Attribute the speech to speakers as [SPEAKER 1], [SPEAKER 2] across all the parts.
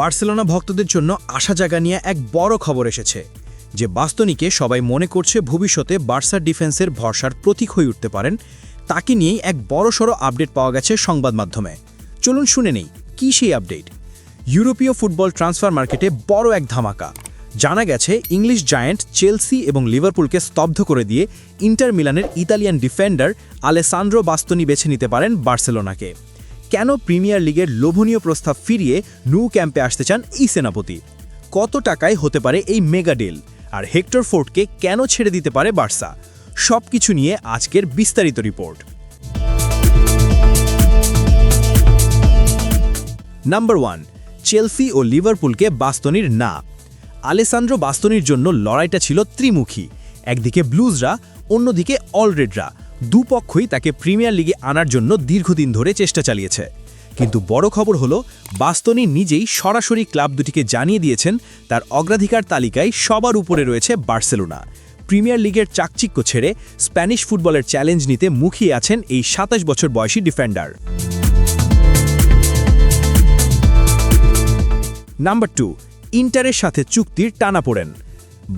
[SPEAKER 1] Barcelona ভক্তদের জন্য আশা জাগা নিয়ে এক বড় খবর এসেছে যে বাস্তনিকে সবাই মনে করছে ভবিষ্যতে বার্সার ডিফেন্সের ভরসার প্রতীক হয়ে উঠতে পারেন। তাকে নিয়েই এক বড়সড় আপডেট পাওয়া গেছে সংবাদ মাধ্যমে। চলুন শুনে নেই কী সেই আপডেট। ইউরোপীয় ফুটবল ট্রান্সফার মার্কেটে বড় এক ধামাকা। জানা গেছে ইংলিশ জায়ান্ট চেলসি এবং লিভারপুলকে স্তব্ধ করে দিয়ে ইন্টার মিলানের ইতালিয়ান ডিফেন্ডার আলেসান্দ্রো বাস্তনি বেছে নিতে পারেন বার্সেলোনাকে। কেন প্রিমিয়ার লিগের লোভনীয় প্রস্তাব ফিরিয়ে ন্যু ক্যাম্পে আসতে চান এই সেনাপতি? কত টাকায় হতে পারে এই মেগা ডিল? আর হেক্টর ফোর্ডকে কেন ছেড়ে দিতে পারে বার্সা? সবকিছু নিয়ে আজকের বিস্তারিত রিপোর্ট। নাম্বার 1, চেলসি ও লিভারপুলকে বাস্তনির না। আলেসান্দ্রো বাস্তনির জন্য লড়াইটা ছিল ত্রিমুখী। একদিকে ব্লুজরা, অন্যদিকে অলরেডরা। দুপক্ষই তাকে প্রিমিয়ার লিগে আনার জন্য দীর্ঘদিন ধরে চেষ্টা চালিয়েছে। কিন্তু বড় খবর হলো বাস্তনি নিজেই সরাসরি ক্লাব দুটিকে জানিয়ে দিয়েছেন তার অগ্রাধিকার তালিকায় সবার উপরে রয়েছে বার্সেলোনা। প্রিমিয়ার লিগের চাকচিক্য ছেড়ে স্প্যানিশ ফুটবলের চ্যালেঞ্জ নিতে মুখিয়ে আছেন এই ২৭ বছর বয়সী ডিফেন্ডার। নাম্বার 2, ইন্টারের সাথে চুক্তির টানাপোড়েন।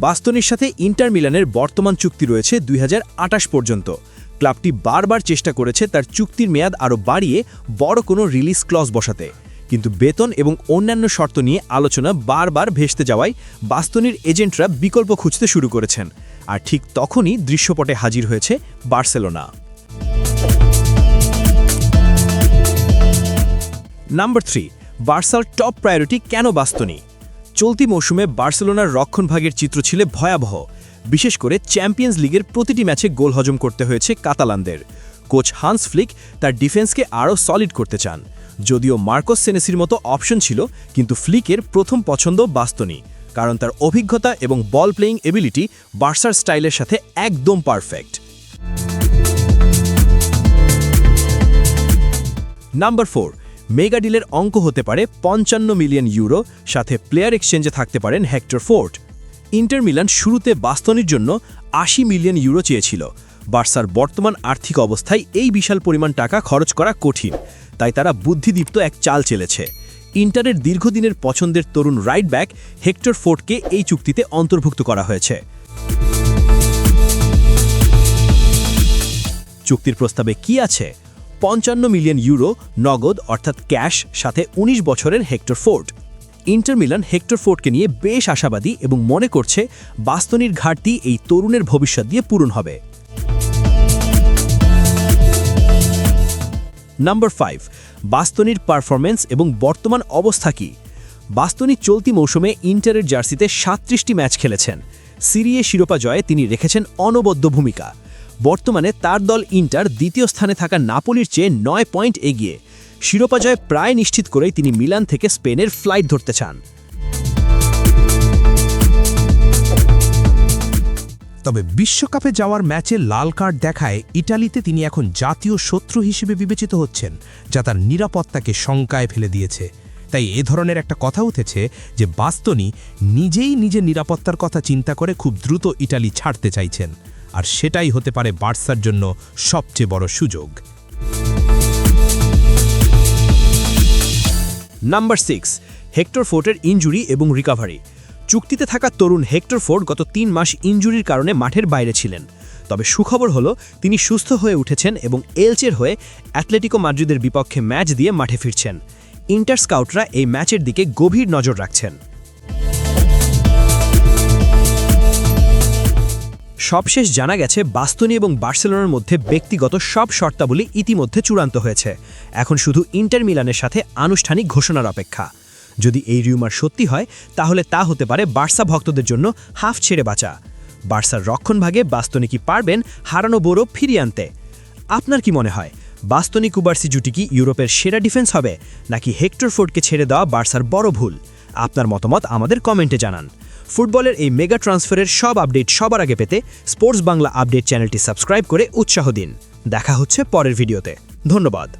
[SPEAKER 1] বাস্তনির সাথে ইন্টার মিলানের বর্তমান চুক্তি রয়েছে ২০২৮ পর্যন্ত। ক্লাবটি বারবার চেষ্টা করেছে তার চুক্তির মেয়াদ আরও বাড়িয়ে বড় কোনো রিলিজ ক্লজ বসাতে, কিন্তু বেতন এবং অন্যান্য শর্ত নিয়ে আলোচনা বারবার ভেস্তে যাওয়ায় বাস্তনির এজেন্টরা বিকল্প খুঁজতে শুরু করেছেন। আর ঠিক তখনই দৃশ্যপটে হাজির হয়েছে বার্সেলোনা। নাম্বার 3, বার্সার টপ প্রায়োরিটি কেন বাস্তনি? চলতি মৌসুমে বার্সেলোনার রক্ষণভাগের চিত্র ছিল ভয়াবহ। বিশেষ করে চ্যাম্পিয়ন্স লিগের প্রতিটি ম্যাচে গোল হজম করতে হয়েছে কাতালানদের। কোচ হান্স ফ্লিক তার ডিফেন্সকে আরও সলিড করতে চান। যদিও মার্কোস সেনেসির মতো অপশন ছিল, কিন্তু ফ্লিকের প্রথম পছন্দ বাস্তনি, কারণ তার অভিজ্ঞতা এবং বল প্লেয়িং এবিলিটি বার্সার স্টাইলের সাথে একদম পারফেক্ট। নাম্বার 4, মেগা ডিলের অঙ্ক হতে পারে ৫৫ মিলিয়ন ইউরো, সাথে প্লেয়ার এক্সচেঞ্জে থাকতে পারেন হেক্টর ফোর্ড। ইন্টার মিলান শুরুতে বাস্তনির জন্য ৮০ মিলিয়ন ইউরো চেয়েছিল। বার্সার বর্তমান আর্থিক অবস্থায় এই বিশাল পরিমাণ টাকা খরচ করা কঠিন, তাই তারা বুদ্ধিদীপ্ত এক চাল চেলেছে। ইন্টারের দীর্ঘদিনের পছন্দের তরুণ রাইট ব্যাক হেক্টর ফোর্ডকে এই চুক্তিতে অন্তর্ভুক্ত করা হয়েছে। চুক্তির প্রস্তাবে কি আছে? ৫৫ মিলিয়ন ইউরো নগদ অর্থাৎ ক্যাশ, সাথে ১৯ বছরের Hector Fort. Inter Milan Hector ফোর্ডকে নিয়ে বেশ আশাবাদী এবং মনে করছে বাস্তনির ঘাটতি এই তরুণের ভবিষ্যৎ দিয়ে পূরণ হবে। নাম্বার 5, বাস্তনির পারফরম্যান্স এবং বর্তমান অবস্থা কি? বাস্তনি চলতি মৌসুমে ইন্টারের জার্সিতে ৩৭টি ম্যাচ খেলেছেন। সিরিয়ে শিরোপা জয়ে তিনি রেখেছেন অনবদ্য ভূমিকা। বর্তমানে তার দল ইন্টার দ্বিতীয় স্থানে থাকা নাপোলির চেয়ে ৯ পয়েন্ট এগিয়ে। শিরোপা জয় প্রায় নিশ্চিত করেই তিনি মিলান থেকে স্পেনের ফ্লাইট ধরতে চান।
[SPEAKER 2] তবে বিশ্বকাপে যাওয়ার ম্যাচে লাল কার্ড দেখায় ইটালিতে তিনি এখন জাতীয় শত্রু হিসেবে বিবেচিত হচ্ছেন, যা তার নিরাপত্তাকে শঙ্কায় ফেলে দিয়েছে। তাই এ ধরনের একটা কথা উঠেছে যে বাস্তনি নিজেই নিজের নিরাপত্তার কথা চিন্তা করে খুব দ্রুত ইটালি ছাড়তে চাইছেন। আর সেটাই হতে পারে বার্সার জন্য সবচেয়ে বড় সুযোগ।
[SPEAKER 1] নাম্বার 6, হেক্টর ফোর্ডের ইনজুরি এবং রিকভারি। চুক্তিতে থাকা তরুণ হেক্টর ফোর্ড গত ৩ মাস ইনজুরির কারণে মাঠের বাইরে ছিলেন। তবে সুখবর হলো তিনি সুস্থ হয়ে উঠেছেন এবং এলচের হয়ে অ্যাটলেটিকো মাদ্রিদের বিপক্ষে ম্যাচ দিয়ে মাঠে ফিরছেন। ইন্টার স্কাউটরা এই ম্যাচের দিকে গভীর নজর রাখছেন। সবশেষ জানা গেছে বাস্তনি এবং বার্সেলোনার মধ্যে ব্যক্তিগত সব শর্তাবলী ইতিমধ্যে চূড়ান্ত হয়েছে। এখন শুধু ইন্টার মিলানের সাথে আনুষ্ঠানিক ঘোষণার অপেক্ষা। যদি এই রিউমার সত্যি হয়, তাহলে তা হতে পারে বার্সা ভক্তদের জন্য হাফ ছেড়ে বাঁচা। বার্সার রক্ষণভাগে বাস্তনি কি পারবেন হারানো গৌরব ফিরিয়ে আনতে? আপনার কি মনে হয়, বাস্তনি কুবার্সি জুটি কি ইউরোপের সেরা ডিফেন্স হবে, নাকি হেক্টর ফোর্ডকে ছেড়ে দেওয়া বার্সার বড় ভুল? আপনার মতামত আমাদের কমেন্টে জানান। ফুটবলের এই মেগা ট্রান্সফারের সব আপডেট সবার আগে পেতে স্পোর্টস বাংলা আপডেট চ্যানেলটি সাবস্ক্রাইব করে উৎসাহ দিন। দেখা হচ্ছে পরের ভিডিওতে। ধন্যবাদ।